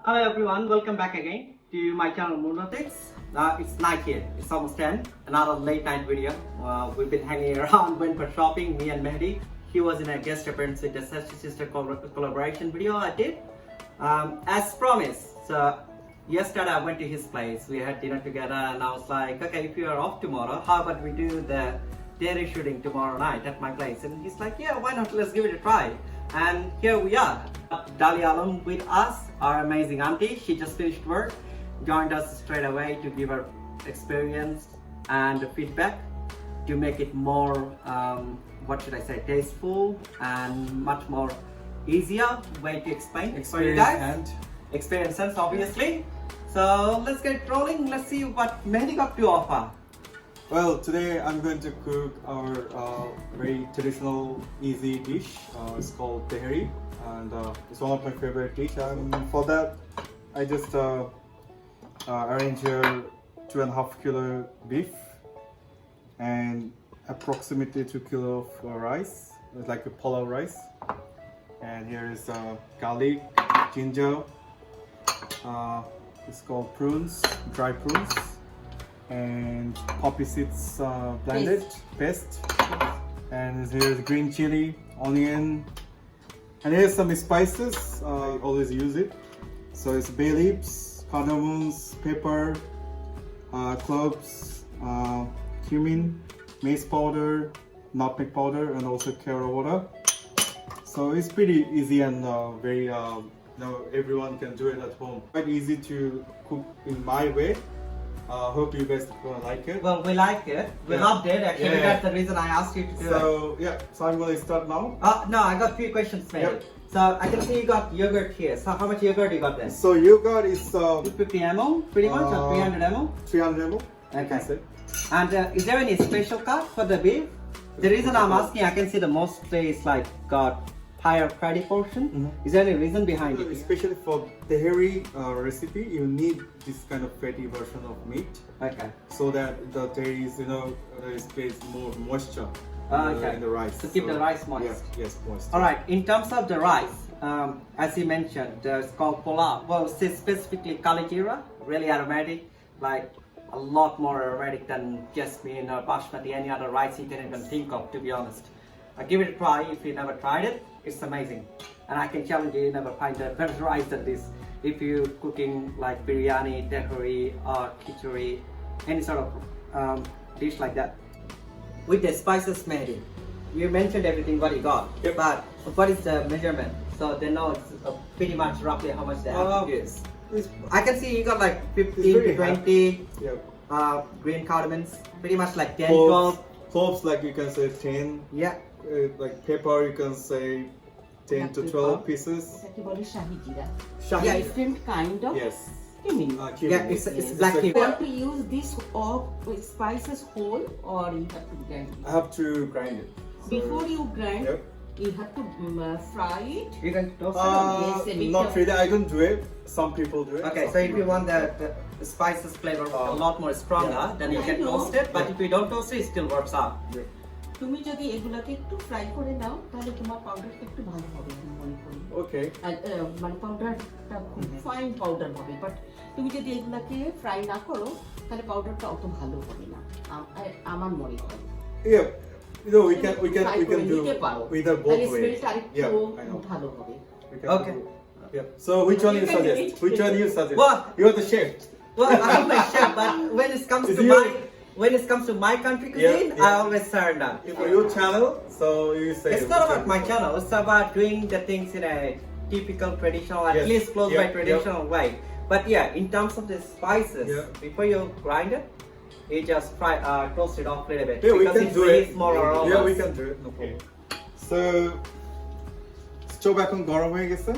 Hello everyone, welcome back again to my channel Moonrat. It's night here, it's almost 10, another late night video. We've been hanging around, went for shopping, me and Mehdi. He was in a guest appearance with the sister collaboration video I did. As promised, so yesterday I went to his place, we had dinner together and I was like, okay, if you are off tomorrow, how about we do the dairy shooting tomorrow night at my place? And he's like, yeah, why not, let's give it a try. And here we are. Dali Alam with us, our amazing auntie. She just finished work, joined us straight away to give her experience and feedback to make it more, what should I say, tasteful and much more easier way to explain for you guys. Experience sense, obviously. So let's get rolling. Let's see what Mehdi got to offer. Well, today I'm going to cook our very traditional, easy dish. It's called Tehari, and it's one of my favorite dishes. And for that, I just arrange here 2.5 kilo beef and approximately 2 kilo of rice. It's like a pola rice. And here is garlic, ginger. It's called prunes, dry prunes. And poppy seeds blended paste, and here's green chili, onion, and here's some spices. I always use it. So it's bay leaves, cardamoms, pepper, cloves, cumin, mace powder, nutmeg powder, and also carrot water. So it's pretty easy and very everyone can do it at home. Quite easy to cook in my way. Hope you guys gonna like it. Well, we liked it. We loved it. Actually, that's the reason I asked you to do it. So I'm gonna start now. No, I got 3 questions, mate. Yep. So I can see you got yogurt here. So how much yogurt you got there? So yogurt is 250 ml, pretty much, or 300 ml? 300 ml. Okay. And is there any special cut for the beef? The reason I'm asking, I can see the most place like got higher fatty portion. Is there any reason behind it? Especially for Tehari recipe, you need this kind of fatty version of meat. Okay. So that the Tehari is, creates more moisture in the rice. To keep the rice moist. Yes, moist. Alright, in terms of the rice, as you mentioned, it's called pola. Well, it's specifically Kali Jira, really aromatic, like a lot more aromatic than jasmine or basmati, any other rice you can even think of, to be honest. Give it a try if you never tried it. It's amazing, and I can challenge you never find a better rice than this. If you're cooking like biryani, tehari, or khichdi, any sort of dish like that. With the spices made, you mentioned everything what you got, but what is the measurement? So they know it's pretty much roughly how much they have to use. I can see you got like 15 to 20 green cardamoms, pretty much like 10, 12. Cloves, like you can say 10. Yeah. Like pepper, you can say 10 to 12 pieces. Yeah, different kind of Yes. cumin. Yeah, it's black You pepper. want to use this spices whole, or you have to grind it? I have to grind it. So, Before you grind, you have to fry it. You can toast it. Yes, not really, I don't do it. Some people do it. Okay, so if you want the spices flavor a lot more stronger, then you can toast it. But if you don't toast it, it still works out. তুমি যদি এগুলাকে একটু fry করে নাও তাহলে তোমার পাউডারটা একটু ভালো হবে আমি মনে করি। ওকে। মানে পাউডারটা খুব ফাইন পাউডার হবে, বাট তুমি যদি এগুলাকে ফ্রাই না করো তাহলে পাউডারটা অত ভালো হবে না আমার মনে হয়। Yeah, we can do either both ways. Yeah, I know. ভালো হবে। Okay. Yeah. So which one you suggest? Which one you suggest? What? You're the chef. Well, I'm a chef, but when it comes to my country cuisine, I always surrender. For your channel, so you say. It's not about my channel. It's about doing the things in a typical traditional, at least close by traditional way. But yeah, in terms of the spices, before you grind it, you just toast it off a little bit. Yeah, we because can it's do really it. small aromas. Yeah, we can do it. No problem. So, stove এখন গরম হয়ে গেছে।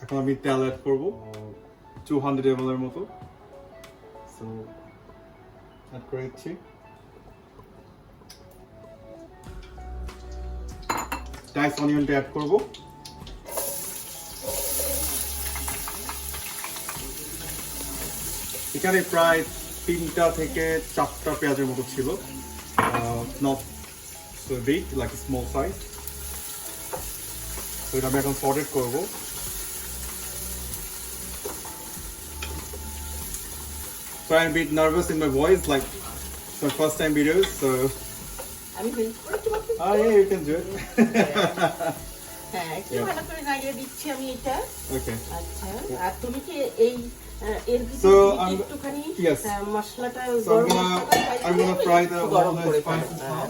এখন আমি তেল add করব 200 ml এর মতো। So, অ্যাড করে দিচ্ছি। ডাইস অনিয়নটা অ্যাড করব। এখানে প্রায় 3টা থেকে 4টা পেঁয়াজের মতো ছিল। Not so big, like a small size. So এটা আমি এখন সর্টেড করব। So I'm a bit nervous in my voice, like it's my first time videos, so আমি হেল্প করে তোমাকে oh yeah, you can do it. হ্যাঁ একটু Yeah. ভালো করে নাড়িয়ে দিচ্ছি আমি এটা Okay. আচ্ছা আর তুমি কি এই এর So, ভিতরে I'm- একটুখানি yes. মশলাটা So I'm gonna fry the গরম all the করে spices now.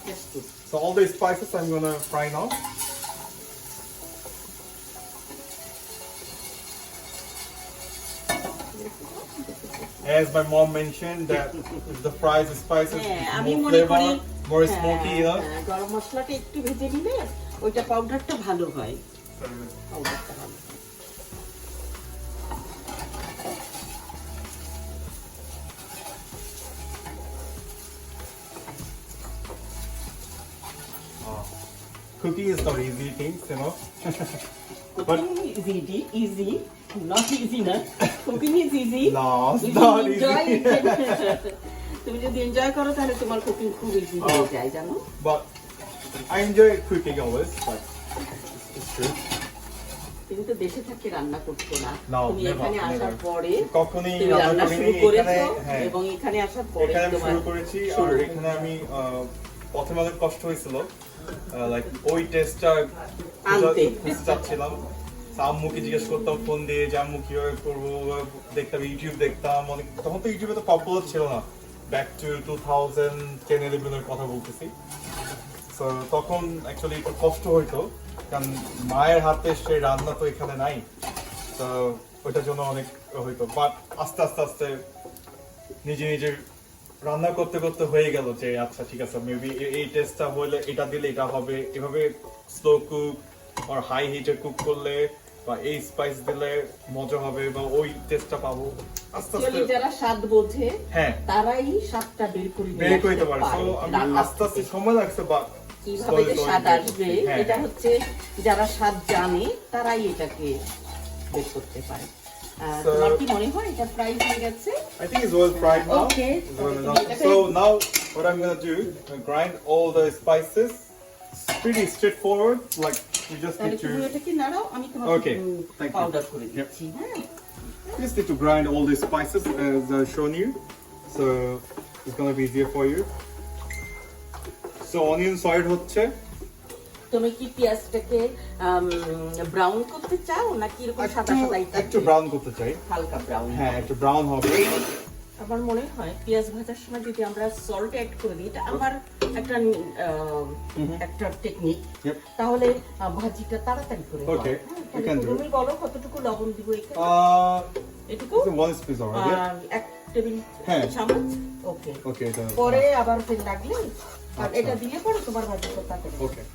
Yes, good. So all the spices I'm gonna fry now. As my mom mentioned that the fries spices হ্যাঁ আমি more মনে করি flavor, more smoky, you know. হ্যাঁ, গরম মশলাটা একটু ভেজে নিলে ওইটা পাউডারটা ভালো হয় পাউডারটা ভালো হয়। Cooking is not easy things, you know. Cooking is easy, not easy না cooking is easy. No, it's If not you enjoy easy. it, তুমি যদি এনজয় করো তাহলে তোমার কুকিং খুব ইজি হয়ে যায় জানো But I enjoy cooking always, but it's true. তুমি তো দেশে থাকতে রান্না করতে না No, তুমি never, এখানে আসার never. পরে কখনোই তুমি রান্না রান্না করিনি, শুরু করেছো এখানে- হ্যাঁ। এবং এখানে আসার পরে এখানে আমি তোমার শুরু করেছি আর শুরু। এখানে আমি প্রথমে অনেক কষ্ট হয়েছিল লাইক ওই টেস্টটা আনতে। চাচ্ছিলাম তো আম্মুকে জিজ্ঞেস করতাম ফোন দিয়ে যে আম্মু কিভাবে করবো দেখতাম ইউটিউব দেখতাম অনেক তখন তো ইউটিউবে তো পপুলার ছিল না ব্যাক টু 2010-11 এর কথা বলতেছি তো তখন অ্যাকচুয়ালি একটু কষ্ট হইতো কারণ মায়ের হাতে সে রান্না তো এখানে নাই তো ওইটার জন্য অনেক হইতো বাট আস্তে আস্তে আস্তে নিজে নিজে রান্না করতে করতে হয়ে গেল যে আচ্ছা ঠিক আছে মেবি এই টেস্টটা হলে এটা দিলে এটা হবে এভাবে স্লো কুক আর হাই হিটে কুক করলে বা এই স্পাইস দিলে মজা হবে বা ওই টেস্টটা পাবো আস্তে Actually আস্তে যারা স্বাদ বোঝে হ্যাঁ তারাই স্বাদটা বের করে নিয়ে বের করতে আসতে পারে পারে তো আমি রান্না আস্তে আস্তে সময় লাগছে বা কিভাবে যে স্বাদ আসবে হ্যাঁ, এটা হ্যাঁ। হচ্ছে যারা স্বাদ জানে তারাই এটাকে বের করতে পারে So- তোমার কি মনে হয় এটা ফ্রাই হয়ে গেছে I think it's well fried now. Okay. It's well Okay, enough. okay. So now what I'm gonna do, grind all the spices. It's pretty straightforward. Like you just তাহলে need তুমি to এটাকে নাড়াও আমি তোমাকে Okay, thank you. Powder করে দিচ্ছি হ্যাঁ you just need to grind all the spices as I've shown you. So it's gonna be easier for you. So onion side হচ্ছে তুমি কি পেঁয়াজটাকে ব্রাউন করতে চাও নাকি এরকম সাদা সাদাই একটু ব্রাউন করতে চাই হালকা ব্রাউন হ্যাঁ একটু ব্রাউন হবে আমার মনে হয় পেঁয়াজ ভাজার সময় যদি আমরা সল্ট অ্যাড করে দিই এটা আমার একটা একটা টেকনিক Yep. তাহলে ভাজিটা তাড়াতাড়ি করে হয়। Okay, হ্যাঁ, you তাহলে can do তুমি বলো কতটুকু লবণ দিব এখানে এটুকু it's one piece already. এক টেবিল হ্যাঁ। চামচ ওকে Okay, পরে আবার ফের লাগলে আর আচ্ছা। এটা দিলে পরে তোমার ভাজিটা তাড়াতাড়ি okay.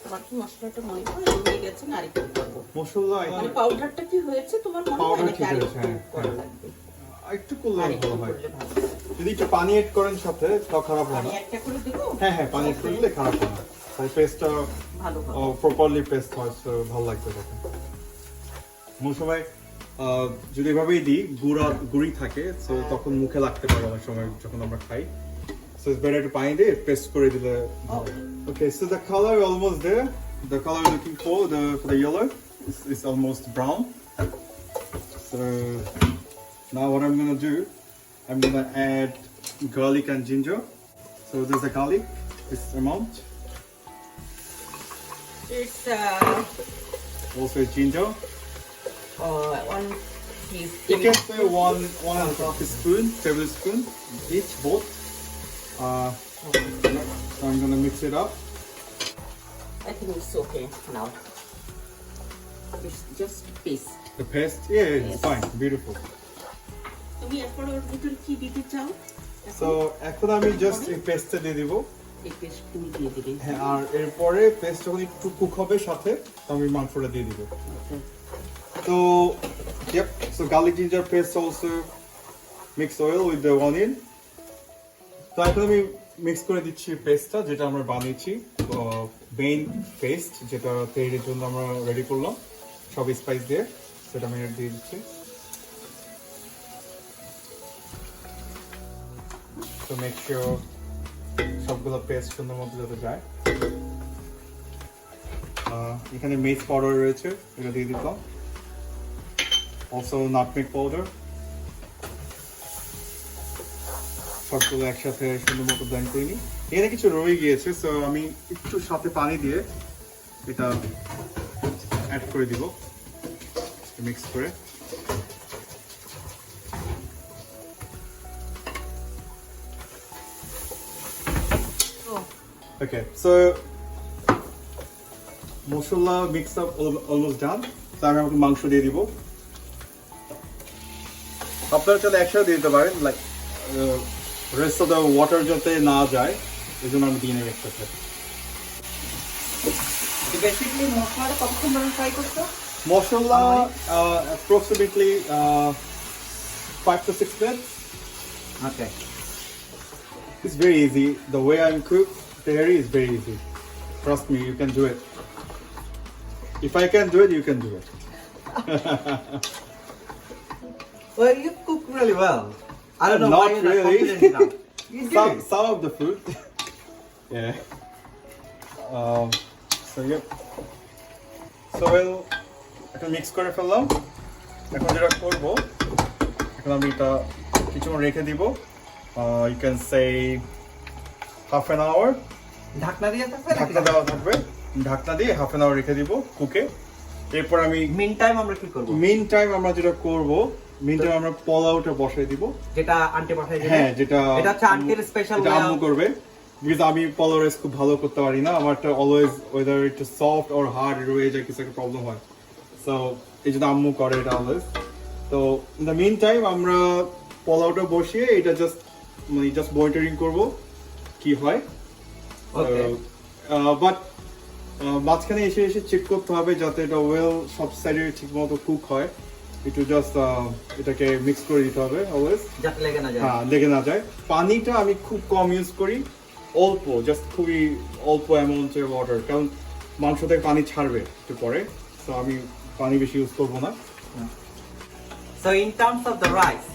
তোমার কি মশলাটা মনে হয় হয়ে গেছে না আরেকটু করবো মশলা মানে পাউডারটা কি হয়েছে তোমার মনে হয় Powder নাকি ঠিক আরেকটু হয়েছে, হ্যাঁ, করা হ্যাঁ। লাগবে একটু করলে আরেকটু ভালো হয় করলে ভালো যদি একটু পানি এড করেন সাথে তাও খারাপ হয় আমি না একটা করে দিব হ্যাঁ হ্যাঁ পানি এড করলে খারাপ হয় না তাই পেস্টটা ভালো হবে প্রপারলি পেস্ট হয় so ভালো লাগবে তখন কোনো সময় যদি এভাবেই দিই গুড়ি থাকে so তখন মুখে লাগতে পারে অনেক সময় যখন আমরা খাই so it's better to পানি দিয়ে পেস্ট করে দিলে ভালো okay so the color almost there the color I'm looking for the yellow is almost brown so now what I'm gonna do I'm gonna add garlic and ginger so there's a garlic this amount It's also ginger 1 you teaspoon. can say one and a half tablespoon each both so I'm gonna mix it up I think it's okay now. It's just paste. the paste yeah it's Yes. fine beautiful তুমি এরপর ওর ভিতরে কি দিতে চাও? so এখন আমি just এই পেস্টটা দিয়ে দিব এই পেস্ট তুমি দিয়ে দিবে। হ্যাঁ আর এরপরে পেস্ট যখন একটু কুক হবে সাথে আমি মাংসটা দিয়ে দিব Okay. so yep so garlic ginger paste also mix oil with the onion তো এখন আমি মিক্স করে দিচ্ছি পেস্টটা যেটা আমরা বানিয়েছি মেইন পেস্ট যেটা তৈরির জন্য আমরা রেডি করলাম সব স্পাইস দিয়ে সেটা আমি দিয়ে দিচ্ছি তো মেক শিওর সবগুলো পেস্ট সুন্দর মতো যাতে যায় এখানে মেজ পাউডার রয়েছে, এটা দিয়ে দিলাম। Also nutmeg powder. সবগুলো একসাথে সুন্দর মতো ব্লেন্ড করে নিই। এখানে কিছু রয়ে গিয়েছে, সো আমি একটু সাথে পানি দিয়ে এটা অ্যাড করে দিব, মিক্স করে। Okay, so মশলা মিক্স আপ অলমোস্ট ডান। তারপরে আমাকে মাংস দিয়ে দিব। আপনারা চাইলে একসাথে দিয়ে দিতে পারেন, like rest of the water যাতে না যায়, এই জন্য আমি দিয়ে নেব একসাথে। বেসিক্যালি মশলাটা কতক্ষণ ধরে ফ্রাই করছো? মশলা approximately 5 to 6 minutes. Okay. It's very easy. The way I cook tehari is very easy. Trust me, you can do it. If I can do it, you can do it. Well, you cook really well. I don't know Not why you're not really. confident enough. You do. Some of the food. Yeah. So yeah. So এখন mix করে ফেললাম। এখন যেটা করবো, এখন আমি এটা কিছুক্ষণ রেখে দিব। You can say half an hour. ঢাকনা দিয়ে থাকবে? ঢাকনা দেওয়া থাকবে। ঢাকনা দিয়ে half an hour রেখে দিব কুকে। এরপর আমি মিন টাইম আমরা কি করব? মিন টাইম আমরা যেটা করব, মিন টাইম আমরা পোলাওটা বসাই দিব। যেটা আন্টি বসাই দিবে? হ্যাঁ, যেটা এটা হচ্ছে আন্টির স্পেশাল ওয়ে। এটা আম্মু করবে। বিকজ আমি পোলাও রাইস খুব ভালো করতে পারি না, আমারটা অলওয়েজ ওয়েদার একটু সফট অর হার্ড রয়ে যায়, কিছু একটা প্রবলেম হয়। সো এই জন্য আম্মু করে এটা অলওয়েজ। তো ইন দ্য মিন টাইম আমরা পোলাওটা বসিয়ে এটা জাস্ট মনিটরিং করব কি হয়। বাট মাঝখানে এসে এসে চেক করতে হবে যাতে এটা সব সাইডে ঠিক মতো কুক হয়। একটু জাস্ট এটাকে মিক্স করে দিতে হবে অলওয়েজ, যাতে লেগে না যায়। হ্যাঁ, লেগে না যায়। পানিটা আমি খুব কম ইউজ করি, অল্প, জাস্ট খুবই অল্প অ্যামাউন্টের ওয়াটার, কারণ মাংস থেকে পানি ছাড়বে একটু পরে, তো আমি পানি বেশি ইউজ করবো না। So in terms of the rice,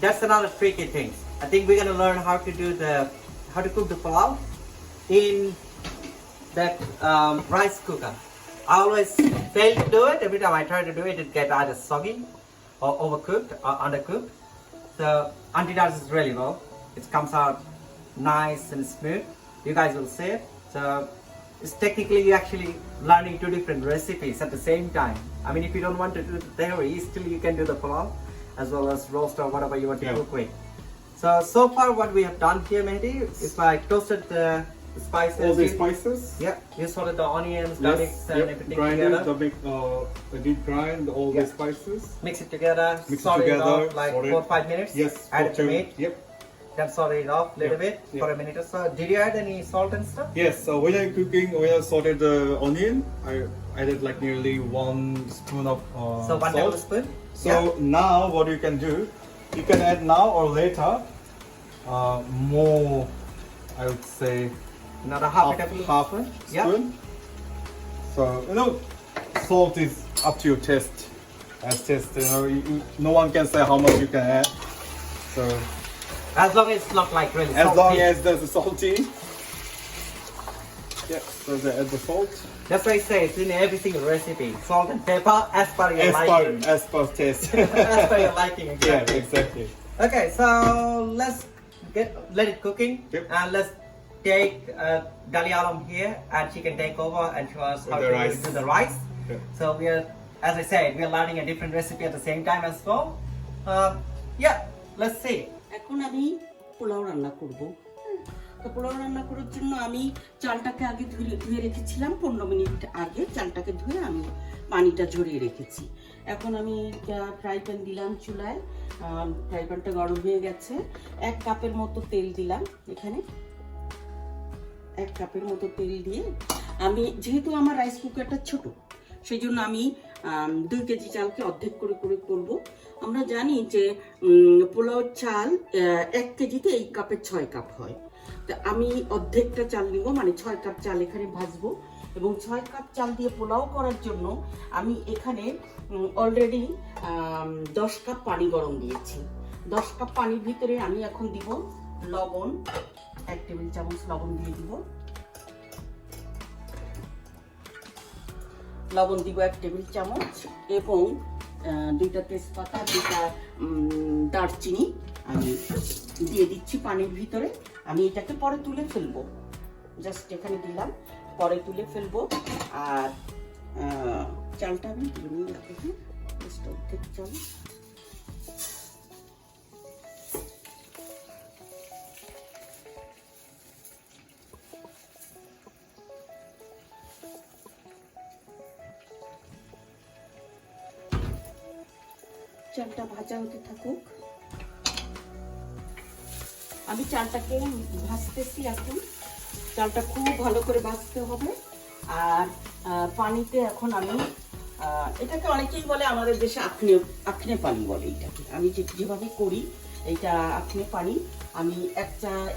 that's another tricky thing. I think we're gonna learn how to cook the pulao in that rice cooker. I always fail to do it. Every time I try to do it, it gets either soggy or overcooked or undercooked. So Auntie does it really well. It comes out nice and smooth. You guys will see it. So it's technically you're actually learning two different recipes at the same time. I mean, if you don't want to do the tehari, still you can do the pulao as well as roast or whatever you want to cook with. So far what we have done here, Mehdi, is I toasted the spices. All the spices. Yeah, you sorted the onions, garlic, and everything together. The deep grind all the spices. Mix it together, Mix it salt it together, off like salt it. 4 or 5 minutes. Yes. Add it to meat. Yep. Then salt it off a little bit Yep. for a minute or so. Did you add any salt and stuff? Yes. So when I'm cooking, when I sauteed the onion, I added like nearly 1 spoon of So 1 salt. tablespoon. So now what you can do, you can add now or later more, I would say Another half a tablespoon. spoon. So salt is up to your taste. As taste, no one can say how much you can add. So As long as it's not like really as salty. long as there's a salty. Yeah, so add the salt. That's why I say it's in every single recipe. Salt and pepper as per your liking. As per taste. As per your liking, exactly. Yeah, exactly. Okay, so let's let it cooking. Yep. And let's take Dali Alam here, and she can take over and show us how the to rice. do the rice. Yep. So we are, as I said, we are learning a different recipe at the same time as well. Yeah, let's see. এখন আমি পোলাও রান্না করব। তো পোলাও রান্না করার জন্য আমি চালটাকে আগে ধুয়ে রেখেছিলাম, 15 মিনিট আগে চালটাকে ধুয়ে আমি পানিটা ঝরিয়ে রেখেছি। এখন আমি ফ্রাই প্যান দিলাম চুলায়, ফ্রাই প্যানটা গরম হয়ে গেছে। 1 কাপের মতো তেল দিলাম, এখানে 1 কাপের মতো তেল দিয়ে আমি, যেহেতু আমার রাইস কুকারটা ছোট, সেই জন্য আমি 2 কেজি চালকে অর্ধেক করে করে করব। আমরা জানি যে পোলাও চাল 1 কেজিতে এই কাপের 6 কাপ হয়। তো আমি অর্ধেকটা চাল নিব, মানে 6 কাপ চাল এখানে ভাজবো। এবং 6 কাপ চাল দিয়ে পোলাও করার জন্য আমি এখানে অলরেডি 10 কাপ পানি গরম দিয়েছি। 10 কাপ পানির ভিতরে আমি এখন দিব লবণ, 1 টেবিল চামচ লবণ দিয়ে দিব। লবণ দিব 1 টেবিল চামচ এবং 2টা তেজপাতা 2টা দারচিনি আমি দিয়ে দিচ্ছি পানির ভিতরে। আমি এটাকে পরে তুলে ফেলবো, জাস্ট এখানে দিলাম, পরে তুলে ফেলবো। আর চালটা আমি নিয়ে রাখি, অর্ধেক চাল। চালটা ভাজা হতে থাকুক, আমি চালটাকে ভাজতেছি। এখন চালটা খুব ভালো করে ভাজতে হবে। আর পানিতে এখন আমি এটাকে অনেকেই বলে আমাদের দেশে আখনে পানি বলে এটাকে। আমি যেভাবে করি এটা আখনে পানি। আমি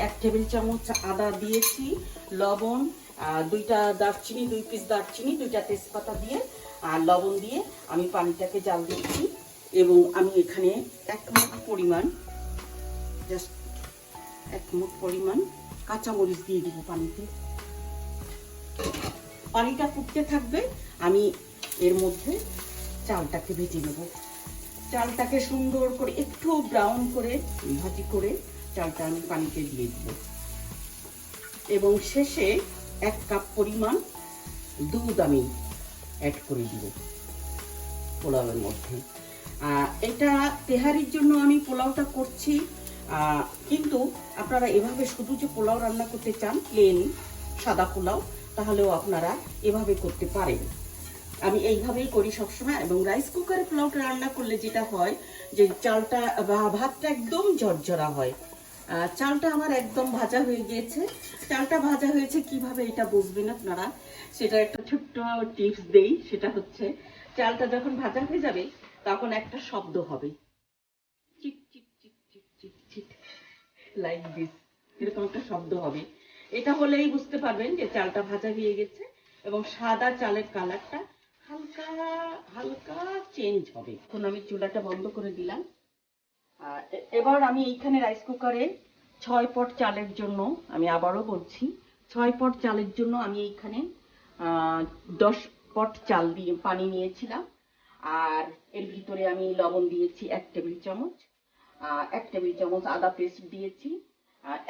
1 টেবিল চামচ আদা দিয়েছি, লবণ, 2টা দারচিনি, 2 পিস দারচিনি, 2টা তেজপাতা দিয়ে আর লবণ দিয়ে আমি পানিটাকে জাল দিচ্ছি। এবং আমি এখানে 1 মুঠ পরিমাণ, জাস্ট 1 মুঠ পরিমাণ কাঁচামরিচ দিয়ে দিব পানিতে। পানিটা ফুটতে থাকবে, আমি এর মধ্যে চালটাকে ভেজে নেব। চালটাকে সুন্দর করে একটু ব্রাউন করে ভাজি করে চালটা আমি পানিতে দিয়ে দিব। এবং শেষে 1 কাপ পরিমাণ দুধ আমি অ্যাড করে দিব পোলাওয়ের মধ্যে। এটা তেহারির জন্য আমি পোলাওটা করছি, কিন্তু আপনারা এভাবে শুধু যে পোলাও রান্না করতে চান, প্লেন সাদা পোলাও, তাহলেও আপনারা এভাবে করতে পারেন। আমি এইভাবেই করি সবসময়। এবং রাইস কুকারে পোলাওটা রান্না করলে যেটা হয় যে চালটা বা ভাতটা একদম ঝরঝরা হয়। চালটা আমার একদম ভাজা হয়ে গিয়েছে। চালটা ভাজা হয়েছে কিভাবে এটা বুঝবেন আপনারা, সেটা একটা ছোট্ট টিপস দেই। সেটা হচ্ছে চালটা যখন ভাজা হয়ে যাবে তখন একটা শব্দ হবে, চিট চিট চিট চিট চিট চিট, লাইক দিস, এরকম একটা শব্দ হবে। এটা হলেই বুঝতে পারবেন যে চালটা ভাজা হয়ে গেছে এবং সাদা চালের কালারটা হালকা হালকা চেঞ্জ হবে। এখন আমি চুলাটা বন্ধ করে দিলাম। এবার আমি এইখানে রাইস কুকারে 6 পট চালের জন্য, আমি আবারও বলছি 6 পট চালের জন্য আমি এইখানে 10 পট চাল দিয়ে পানি নিয়েছিলাম। আর এর ভিতরে আমি লবণ দিয়েছি 1 টেবিল চামচ, 1 টেবিল চামচ আদা পেস্ট দিয়েছি,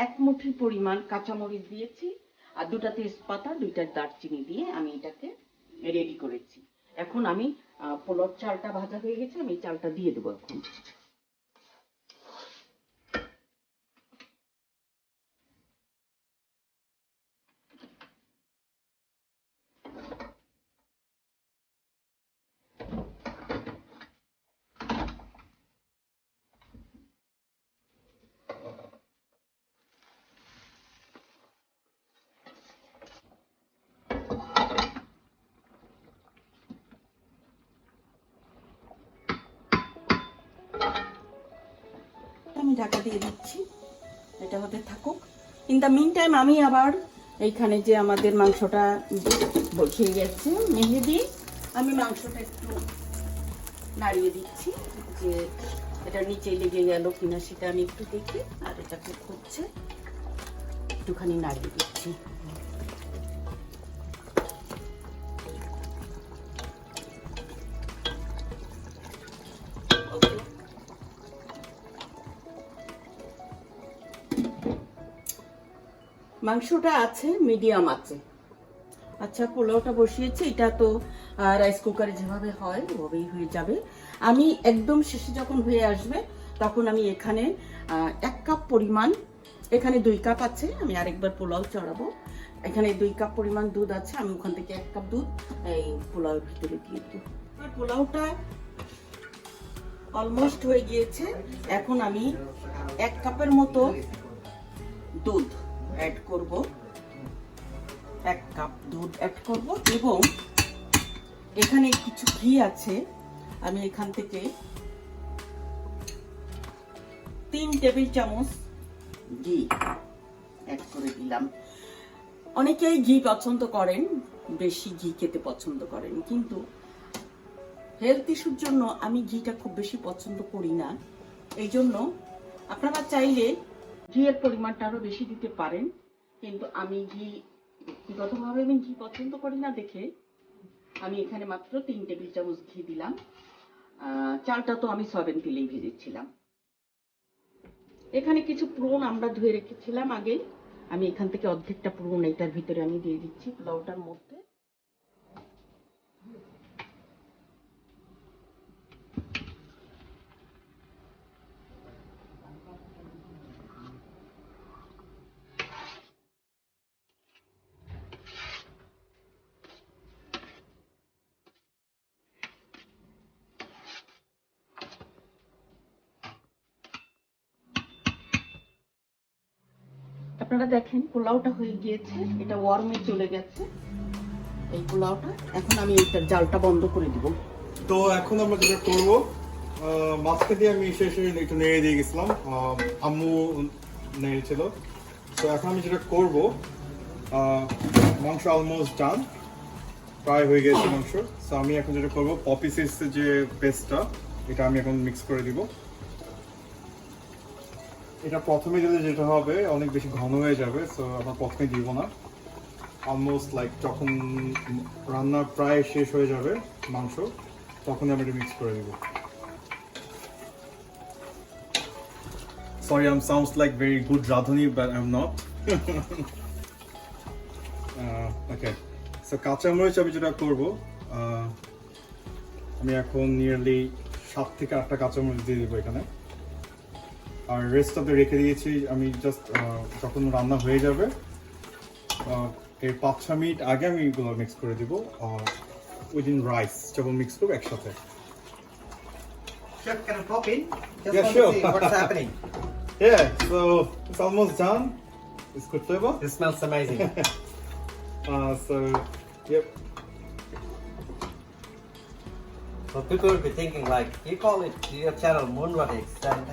1 মুঠি পরিমাণ কাঁচামরিচ দিয়েছি, আর 2টা তেজপাতা 2টা দারচিনি দিয়ে আমি এটাকে রেডি করেছি। এখন আমি পোলাও চালটা ভাজা হয়ে গেছে, আমি চালটা দিয়ে দেবো এখন। আমি ঢাকা দিয়ে দিচ্ছি, এটা হতে থাকুক। ইন দ্য মিন টাইম আমি আবার এইখানে যে আমাদের মাংসটা বসিয়ে গেছে মেহেদি, আমি মাংসটা একটু নাড়িয়ে দিচ্ছি যে এটা নিচে লেগে গেল কিনা সেটা আমি একটু দেখি। আর এটাকে হচ্ছে একটুখানি নাড়িয়ে দিচ্ছি। মাংসটা আছে মিডিয়াম আছে। আচ্ছা, পোলাওটা বসিয়েছি, এটা তো রাইস কুকারে যেভাবে হয় ওভাবেই হয়ে যাবে। আমি একদম শেষে যখন হয়ে আসবে তখন আমি এখানে 1 কাপ পরিমাণ, এখানে 2 কাপ আছে, আমি আরেকবার পোলাও চড়াবো। এখানে 2 কাপ পরিমাণ দুধ আছে, আমি ওখান থেকে 1 কাপ দুধ এই পোলাওর ভিতরে দিয়ে দেবো। পোলাওটা অলমোস্ট হয়ে গিয়েছে। এখন আমি 1 কাপের মতো দুধ অ্যাড করব, 1 কাপ দুধ অ্যাড করব। এবং এখানে কিছু ঘি আছে, আমি এখান থেকে 3 টেবিল চামচ ঘি অ্যাড করে দিলাম। অনেকেই ঘি পছন্দ করেন, বেশি ঘি খেতে পছন্দ করেন, কিন্তু হেলথ ইস্যুর জন্য আমি ঘিটা খুব বেশি পছন্দ করি না। এই জন্য আপনারা চাইলে ঘিয়ের পরিমাণটা আরো বেশি দিতে পারেন, কিন্তু আমি ব্যক্তিগতভাবে আমি ঘি পছন্দ করি না দেখে আমি এখানে মাত্র 3 টেবিল চামচ ঘি দিলাম। চালটা তো আমি সয়াবিন তেলেই ভেজেছিলাম। এখানে কিছু পুরন আমরা ধুয়ে রেখেছিলাম আগে, আমি এখান থেকে অর্ধেকটা পুরন এটার ভিতরে আমি দিয়ে দিচ্ছি পোলাওটার মধ্যে। আপনারা দেখেন পোলাওটা হয়ে গিয়েছে, এটা ওয়ার্মে চলে গেছে এই পোলাওটা। এখন আমি এইটার জালটা বন্ধ করে দিব। তো এখন আমরা যেটা করবো, মাছটা দিয়ে আমি শেষে একটু নেড়ে দিয়ে গেছিলাম, আম্মু নেড়েছিল। তো এখন আমি যেটা করবো, মাংস অলমোস্ট ডান, প্রায় হয়ে গেছে মাংস। তো আমি এখন যেটা করবো, পপি সিডসের যে পেস্টটা, এটা আমি এখন মিক্স করে দিব। এটা প্রথমে দিলে যেটা হবে অনেক বেশি ঘন হয়ে যাবে, সো আমরা প্রথমে দিব না। অলমোস্ট লাইক যখন রান্না প্রায় শেষ হয়ে যাবে মাংস, তখন আমি এটা মিক্স করে দিব। Sorry, sounds like very good রাঁধুনি, but I'm not. Okay, so কাঁচামরিচ আমি যেটা করব, আমি এখন নিয়ারলি 7 থেকে 8টা কাঁচামরিচ দিয়ে দিব এখানে। আর রেস্ট অফ দ্য রেখে দিয়েছি আমি জাস্ট যখন রান্না হয়ে যাবে এর 5-6 মিনিট আগে আমি এগুলো মিক্স করে দিব উইদিন রাইস, যখন মিক্স করবো একসাথে। Chef, can I pop in? Just Yeah, want sure. to see what's happening. Yeah, so it's almost done. It's good flavor. This smells amazing. So, yep. So people will be thinking like, you call it your channel moonrat, and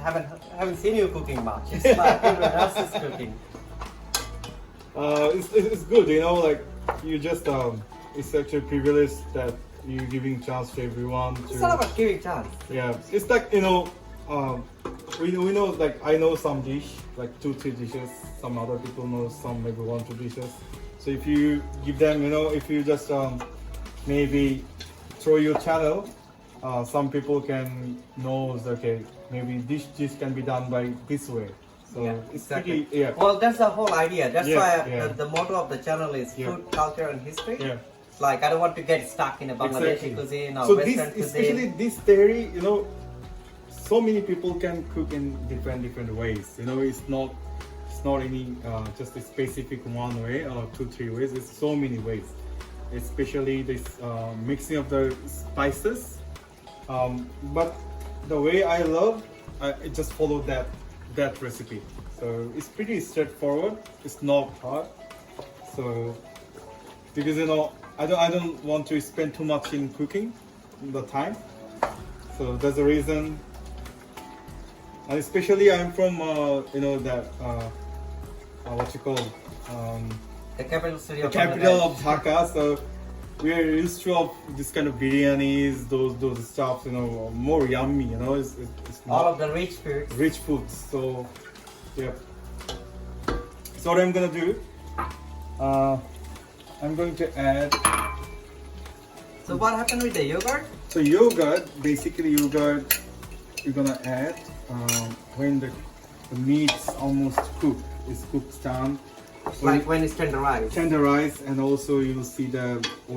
haven't seen you cooking much. It's like everyone else is cooking. It's good, you know, like you just it's actually privilege that you're giving chance to everyone. It's not about giving chance. Yeah, it's like, you know, we know, like I know some dish, like 2-3 dishes. Some other people know some, maybe 1-2 dishes. So if you give them, you know, if you just maybe through your channel, some people can know, okay, maybe this dish can be done by this way. So Yeah, it's exactly. pretty, yeah. Well, that's the whole idea. That's Yeah, why yeah. the motto of the channel is Yeah. food, culture, and history. Yeah. It's like I don't want to get stuck in a Bangladeshi Exactly. cuisine or So Western this, especially cuisine. this tehari, you know, so many people can cook in different ways. You know, it's not any just a specific one way or 2-3 ways. It's so many ways. Especially this mixing of the spices. But the way I love, I just follow that recipe. So it's pretty straightforward. It's not hard. So because you know, I don't want to spend too much in cooking the time. So that's the reason. And especially I'm from you know that what you call The capital city the of capital of Bangladesh. Dhaka. So we are used to of this kind of biryanis, those stuff. You know, more yummy. You know, it's All of the rich foods. rich foods. So yeah. So what I'm gonna do, I'm going to add. So what happened with the yogurt? So yogurt, basically yogurt, you're gonna add when the meat's almost cooked. It's cooked down. Like when it's tenderized. Tenderized, and also you will see the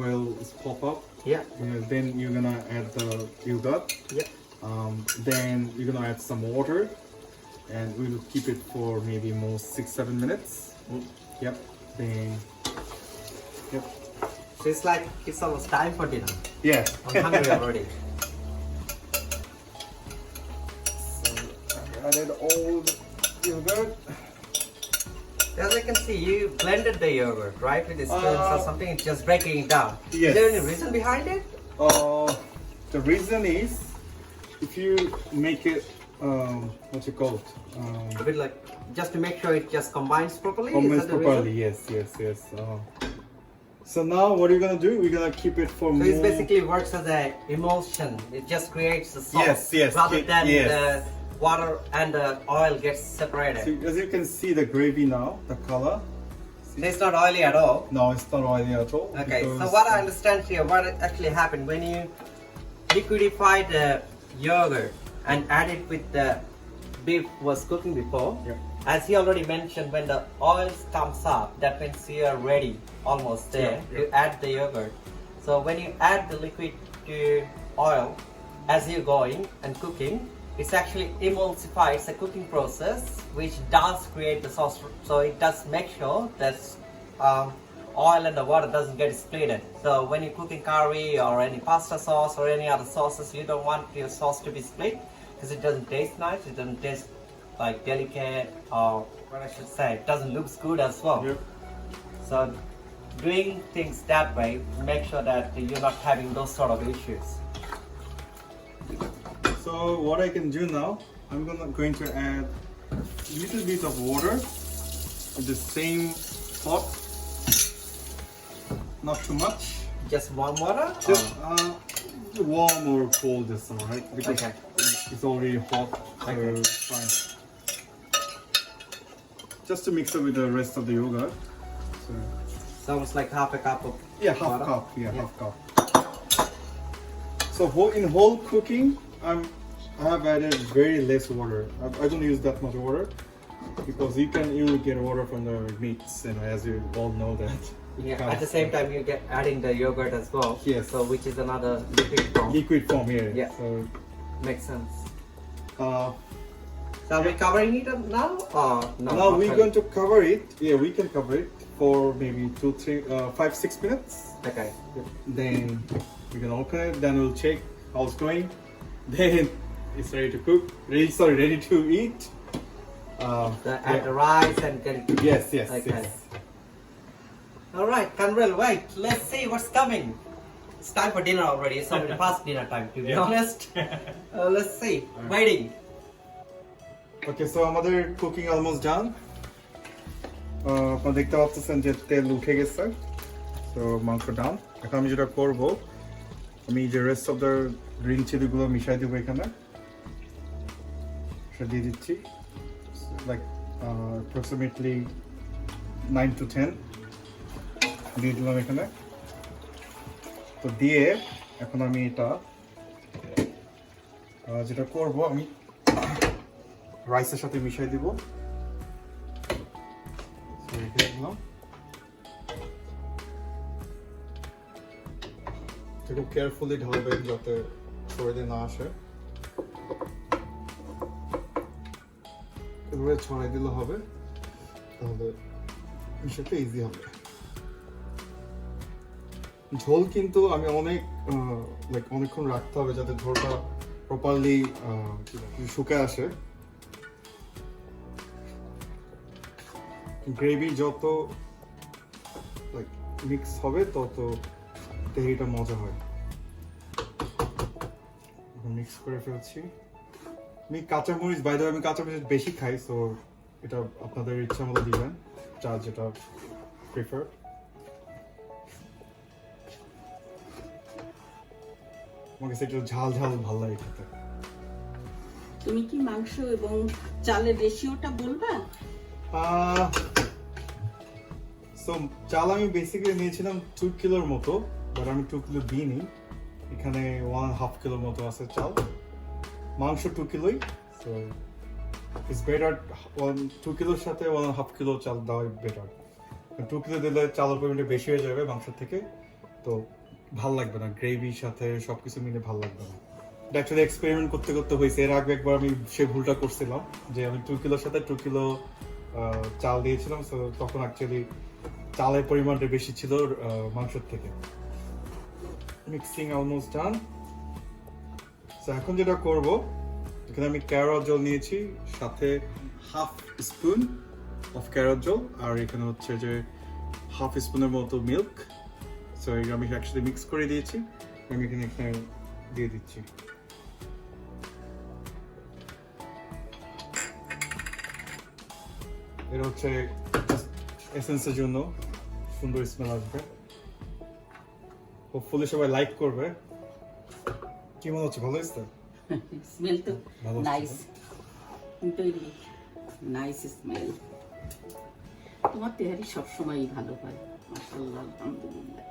oil is pop up. Yeah. Then you're gonna add the yogurt. Yeah. Then you're gonna add some water, and we will keep it for maybe more 6-7 minutes. Yep. Then. Yep. So it's like it's almost time for dinner. Yeah. I'm hungry already. So I added all the yogurt. As I can see, you blended the yogurt, right, with the spoons or something. It's just breaking it down. Yes. Is there any reason behind it? The reason is if you make it what you call it A bit like just to make sure it just combines properly. Is combines that the properly. reason? Yes. So now what are you gonna do? We're gonna keep it for So more. it basically works as a emulsion. It just creates the sauce Yes, rather than yes. the water and the oil gets separated. So as you can see the gravy now, the color. So It's not oily at all. No, it's not oily at all. Okay, so because- what I understand here, what actually happened when you liquidify the yogurt and add it with the beef was cooking before, Yeah. as he already mentioned, when the oil comes up, that means you are ready, almost there, Yeah, to add the yogurt. So when you add the liquid to oil, as you're going and cooking, it's actually emulsified. It's a cooking process which does create the sauce. So it does make sure that oil and the water doesn't get splitted. So when you're cooking curry or any pasta sauce or any other sauces, you don't want your sauce to be split because it doesn't taste nice. It doesn't taste like delicate, or what I should say, it doesn't look good as well. Yep. So doing things that way, make sure that you're not having those sort of issues. So what I can do now, I'm going to add a little bit of water in the same pot. Not too much. Just warm water? Just warm or cold is alright because Okay. it's already hot. So Okay. it's fine. Just to mix it with the rest of the yogurt. So It's almost like half a cup of half water. cup. Half cup. So in whole cooking, I have added very less water. I don't use that much water because you get water from the meats, and as you all know that. Yeah. At the same time, you get adding the yogurt as well. Yes. So which is another liquid form. Liquid form here. Yeah. So Makes sense. uh, So are we covering it up now? Or no? now not we're really? going to cover it. Yeah, we can cover it for maybe 5-6 minutes. Okay. Then we can open it. Then we'll check how it's going. Then it's ready to cook. Ready to eat. Add the rice and get it. Yes. Okay. All right, can't really wait. Let's see what's coming. It's time for dinner already. It's already past dinner time, to be honest. Let's see. Waiting. Okay, so আমাদের cooking almost done. আপনারা দেখতে পাচ্ছেন যে তেল উঠে গেছে। তো মাংস ডান। এখন আমি যেটা করব, আমি যে রেস্ট অফ দ্য গ্রিন চিলিগুলো মিশাই দেবো এখানে। সেটা দিয়ে দিচ্ছি। লাইক অ্যাপ্রক্সিমেটলি 9 to 10 দিয়ে দিলাম এখানে। তো দিয়ে এখন আমি এটা যেটা করব, আমি রাইসের সাথে মিশাই দিব। রেখে দিলাম। খুব কেয়ারফুলি ঢালবেন যাতে সরে না আসে। এভাবে ছড়াই দিলে হবে, তাহলে মিশাতে ইজি হবে। ঝোল কিন্তু আমি অনেকক্ষণ রাখতে হবে যাতে ঝোলটা প্রপারলি শুকে আসে। গ্রেভি যত মিক্স হবে তত তেহারিটা মজা হয়। মিক্স করে ফেলছি। আমি কাঁচামরিচ, বাই দ্য ওয়ে আমি কাঁচামরিচ বেশি খাই, সো এটা আপনাদের ইচ্ছা মতো দিবেন, যার যেটা প্রিফার। আমার কাছে একটু ঝাল ভালো লাগে খেতে। তুমি কি মাংস এবং চালের রেশিওটা বলবা? সো চাল আমি বেসিক্যালি নিয়েছিলাম 2 কিলোর মতো, বাট আমি 2 কিলো দিইনি। এখানে 1.5 কিলোর মতো আছে চাল। মাংস 2 কিলোই, সো ইটস বেটার 2 কিলোর সাথে 1.5 কিলো চাল দেওয়া বেটার। 2 কিলো দিলে চালের পরিমাণটা বেশি হয়ে যাবে মাংসের থেকে, তো ভাল লাগবে না, গ্রেভির সাথে সবকিছু মিলে ভাল লাগবে না। এটা অ্যাকচুয়ালি এক্সপেরিমেন্ট করতে করতে হয়েছে। এর আগে একবার আমি সে ভুলটা করছিলাম যে আমি 2 কিলোর সাথে 2 কিলো চাল দিয়েছিলাম, সো তখন অ্যাকচুয়ালি চালের পরিমাণটা বেশি ছিল মাংসের থেকে। Mixing almost done. সো এখন যেটা করব, এখানে আমি ক্যারট জল নিয়েছি, সাথে হাফ স্পুন অফ ক্যারট জল, আর এখানে হচ্ছে যে হাফ স্পুনের মতো মিল্ক। সো আমি একসাথে মিক্স করে দিয়েছি, আমি এখানে দিয়ে দিচ্ছি। এটা হচ্ছে এসেন্সের জন্য, সুন্দর স্মেল আসবে। হোপফুলি সবাই লাইক করবে। কি মনে হচ্ছে, ভালো হয়েছে? স্মেল তো ভালো নাইস, কিন্তু নাইস স্মেল। তোমার তেহারি সবসময়ই ভালো হয়, মাশাআল্লাহ, আলহামদুলিল্লাহ।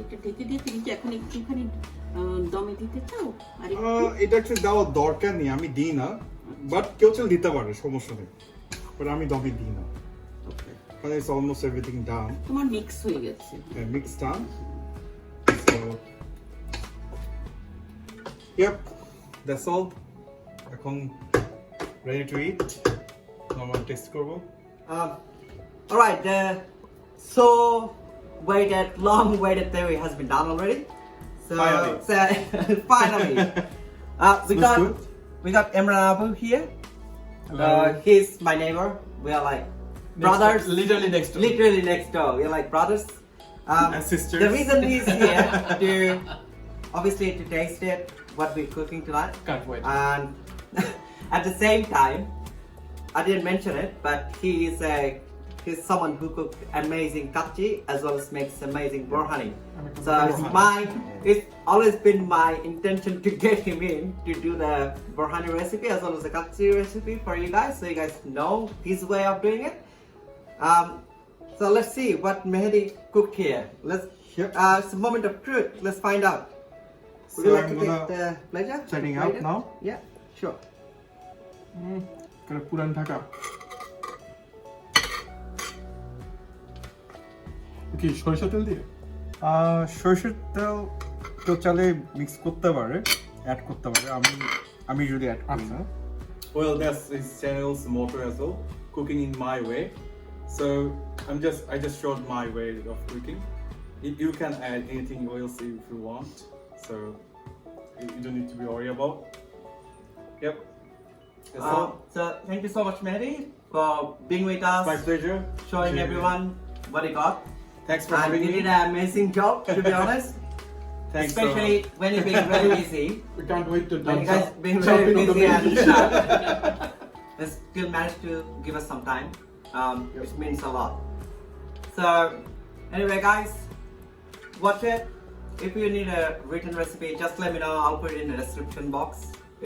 এটা ঢেকে দিয়ে তুমি কি এখন একটুখানি দমে দিতে চাও? আর এটা অ্যাকচুয়ালি দেওয়ার দরকার নেই, আমি দিই না, বাট কেউ চাইলে দিতে পারে, সমস্যা নেই, বাট আমি দমে দিই না, কারণ ইটস অলমোস্ট এভরিথিং ডান। তোমার মিক্স হয়ে গেছে, হ্যাঁ, mix done. So ইয়েপ, that's all. এখন রেডি টু ইট, আমরা টেস্ট করব। All right, the long waited theory has been done already. So finally, Smells we got Imran Abu here. Hello. He's my neighbor. We are like brothers. Literally next door. Literally next door. We are like brothers. And sisters. The reason he's here to obviously to taste it, what we're cooking tonight. Can't wait. And at the same time, I didn't mention it, but he's someone who cooks amazing kapchi as well as makes amazing borhani. So it's always been my intention to get him in to do the borhani recipe as well as the kapchi recipe for you guys, so you guys know his way of doing it. So let's see what Mehadi cooked here. Yep. It's a moment of truth. Let's find out. Would So you like I'm to gonna take the pleasure? setting out now. Yeah, sure. পুরান ঢাকা কি সরিষার তেল দিয়ে? সরিষার তেল তো চালে mix করতে পারে, অ্যাড করতে পারে, আমি যদি অ্যাড করি না। Well, that's his channel's motto as well, cooking in my way. So I just showed my way of cooking. You can add anything else if you want, so you don't need to be worried about. Yep. That's all. So thank you so much, Mehdi, for being with us, My pleasure. showing everyone what he got. Thanks for And having you me. did an amazing job, to be honest. Thanks. Especially when you've been very busy. We can't wait to When you jump guys been jump very in on the busy and meat. sharp, you still managed to give us some time, which means a lot. So anyway, guys, watch it. If you need a written recipe, just let me know. I'll put it in the description box.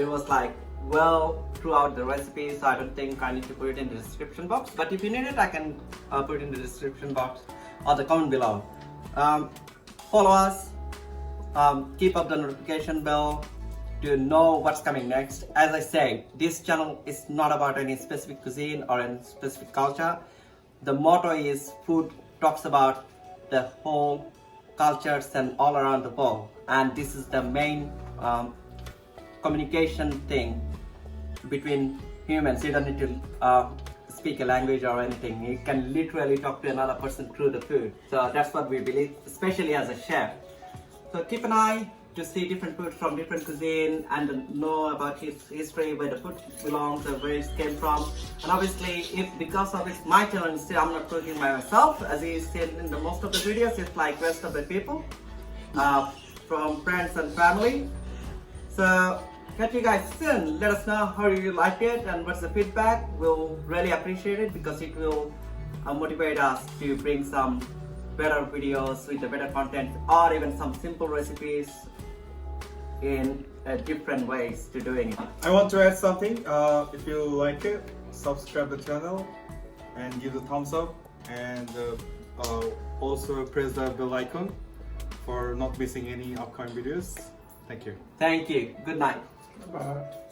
It was like well throughout the recipe, so I don't think I need to put it in the description box. But if you need it, I can put it in the description box or the comment below. Follow us. Keep up the notification bell to know what's coming next. As I say, this channel is not about any specific cuisine or any specific culture. The motto is food talks about the whole cultures and all around the world, and this is the main communication thing between humans. You don't need to speak a language or anything. You can literally talk to another person through the food. So that's what we believe, especially as a chef. So keep an eye to see different food from different cuisine and know about his history, where the food belongs and where it came from. And obviously, if because of it's my channel, instead I'm not cooking by myself, as he said in the most of the videos, it's like rest of the people, from friends and family. So catch you guys soon. Let us know how you liked it and what's the feedback. We'll really appreciate it because it will motivate us to bring some better videos with the better content or even some simple recipes in different ways to doing it. I want to add something. If you like it, subscribe the channel and give the thumbs up, and also press the bell icon for not missing any upcoming videos. Thank you. Thank you. Good night. Bye.